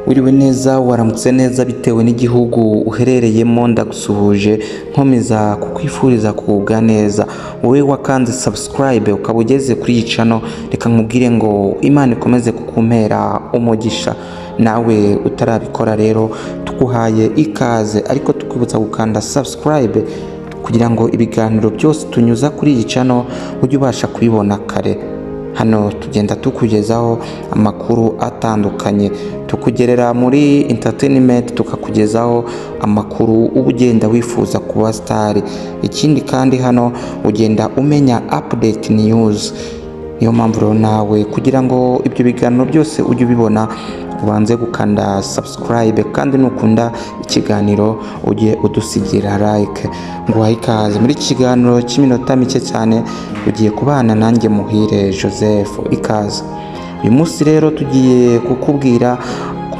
Wiriwe neza waramutse neza bitewe n'igihugu uherereyemo, ndagusuhuje nkomeza kukwifuriza kugubwa neza. Wowe wakanze subscribe ukaba ugeze kuri iyi channel, reka nkubwire ngo Imana ikomeze kukumpera umugisha. Nawe utarabikora rero tuguhaye ikaze, ariko tukwibutsa gukanda subscribe kugira ngo ibiganiro byose tunyuza kuri iyi channel ujye ubasha kubibona kare. Hano tugenda tukugezaho amakuru atandukanye, tukugerera muri entertainment, tukakugezaho amakuru uba ugenda wifuza kuba star. Ikindi kandi hano ugenda umenya update news. Niyo mpamvu rero nawe kugira ngo ibyo biganiro byose ujye ubibona ubanze gukanda subscribe, kandi nukunda ikiganiro ujye udusigira like. Nguhaye ikaze muri kiganiro cy'iminota mike cyane, ugiye kubana nanjye Muhire Joseph. Ikaze. Uyu munsi rero tugiye kukubwira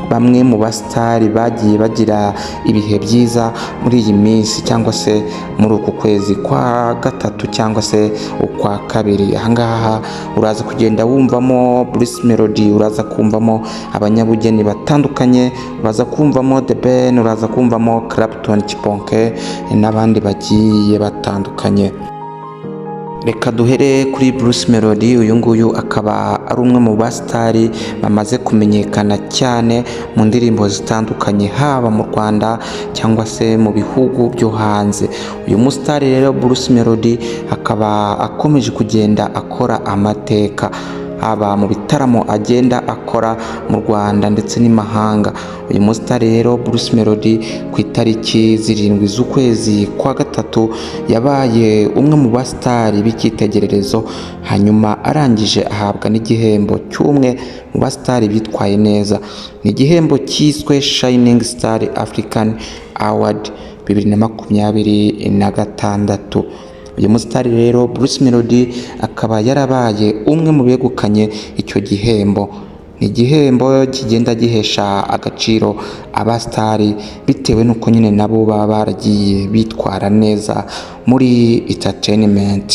bamwe mu basitari bagiye bagira ibihe byiza muri iyi minsi, cyangwa se muri uku kwezi kwa gatatu cyangwa se ukwa kabiri. Ahangaha uraza kugenda wumvamo Bruce Melody, uraza kumvamo abanyabugeni batandukanye, uraza kumvamo The Ben, uraza kumvamo Clapton Kibonke n'abandi bagiye batandukanye. Reka duhere kuri Bruce Melody. Uyu nguyu akaba ari umwe mu basitari bamaze kumenyekana cyane mu ndirimbo zitandukanye, haba mu Rwanda cyangwa se mu bihugu byo hanze. Uyu musitari rero Bruce Melody akaba akomeje kugenda akora amateka, haba mu bitaramo agenda akora mu Rwanda ndetse n'imahanga. Uyu musitari rero Bruce Melody ku itariki 7 z'ukwezi kwa gatatu yabaye umwe mu basitari b'icyitegererezo, hanyuma arangije ahabwa n'igihembo cy'umwe mu basitari bitwaye neza. Ni igihembo cyiswe Shining Star African Award 2026. Uyu musitari rero Bruce Melody akaba yarabaye umwe mu begukanye icyo gihembo. Ni igihembo kigenda gihesha agaciro abasitari bitewe n'uko nyine nabo baba baragiye bitwara neza muri entertainment.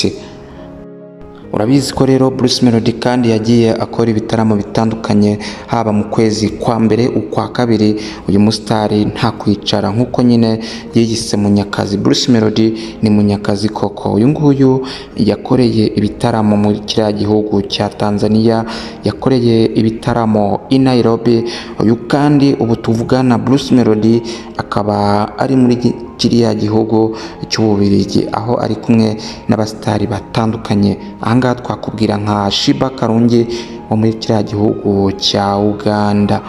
Urabizi ko rero Bruce Melody kandi yagiye akora ibitaramo bitandukanye, haba mu kwezi kwa mbere, ukwa kabiri. Uyu musitari nta kwicara, nk'uko nyine yiyise Munyakazi. Bruce Melody ni Munyakazi koko. Uyu nguyu yakoreye ibitaramo muri kiriya gihugu cya Tanzania, yakoreye ibitaramo i Nairobi. Uyu kandi ubu tuvugana Bruce Melody akaba ari muri kiriya gihugu cy'Ububiligi, aho ari kumwe n'abasitari batandukanye. Ahangaha twakubwira nka Shiba Karungi wo muri kiriya gihugu cya Uganda.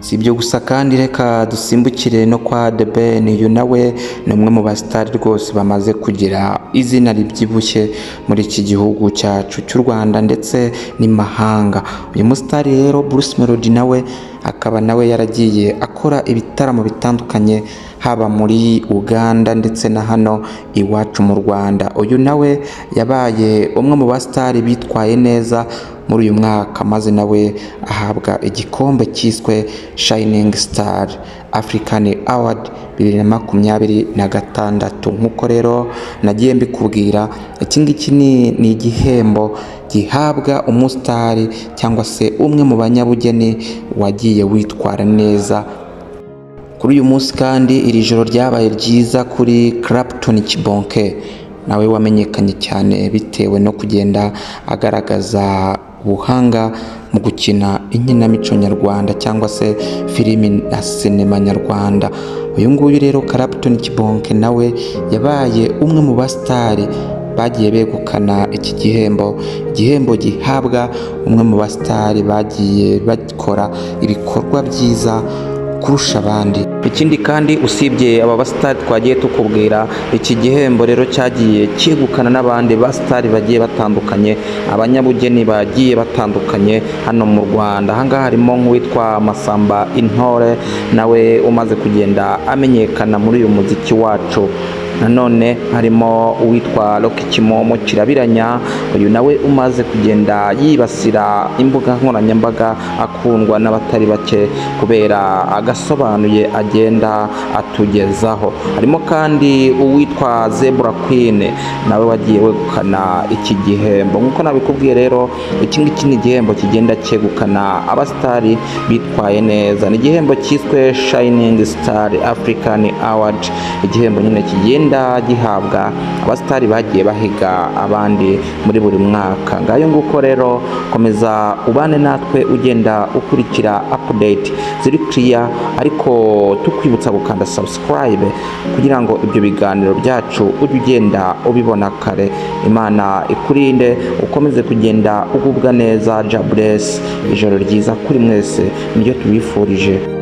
Si ibyo gusa kandi, reka dusimbukire no kwa The Ben. Uyu nawe ni umwe mu basitari rwose bamaze kugira izina ribyibushye muri iki gihugu cyacu cy'u Rwanda ndetse n'imahanga. Uyu musitari rero Bruce Melody nawe akaba nawe yaragiye akora ibitaramo bitandukanye, haba muri Uganda ndetse na hano iwacu mu Rwanda. Uyu nawe yabaye umwe mu basitari bitwaye neza muri uyu mwaka, maze nawe ahabwa igikombe cyiswe Shining Star African Award 2026. Nk'uko rero nagiye mbikubwira, iki ngiki ni igihembo gihabwa umusitari cyangwa se umwe mu banyabugeni wagiye witwara neza. Kuri uyu munsi kandi iri joro ryabaye ryiza kuri Clapton Kibonke, nawe wamenyekanye cyane bitewe no kugenda agaragaza ubuhanga mu gukina inkinamico nyarwanda cyangwa se filimi na sinema nyarwanda. Uyu nguyu rero Clapton Kibonke nawe yabaye umwe mu basitari bagiye begukana iki gihembo. Igihembo gihabwa umwe mu basitari bagiye bakora ibikorwa byiza kurusha abandi. Ikindi kandi usibye aba basitari twagiye tukubwira, iki gihembo rero cyagiye cyegukana n'abandi basitari bagiye batandukanye, abanyabugeni bagiye batandukanye hano mu Rwanda. Ahangaha harimo nk'uwitwa Masamba Intore, nawe umaze kugenda amenyekana muri uyu muziki wacu nanone harimo uwitwa Rocky Kimomo Kirabiranya, uyu nawe umaze kugenda yibasira imbuga nkoranyambaga akundwa n'abatari bake kubera agasobanuye agenda atugezaho. Harimo kandi uwitwa Zebra Queen nawe wagiye wegukana iki gihembo. Nk'uko nabikubwiye rero, iki ngiki ni igihembo kigenda cyegukana abasitari bitwaye neza. Ni igihembo cyiswe Shining Star African Award, igihembo nyine kigenda gihabwa abasitari bagiye bahiga abandi muri buri mwaka. Ngayo nguko rero, komeza ubane natwe ugenda ukurikira update ziri clear, ariko tukwibutsa gukanda subscribe kugira ngo ibyo biganiro byacu ujye ugenda ubibona kare. Imana ikurinde, ukomeze kugenda ugubwa neza. God bless. Ijoro ryiza kuri mwese niryo tubifurije.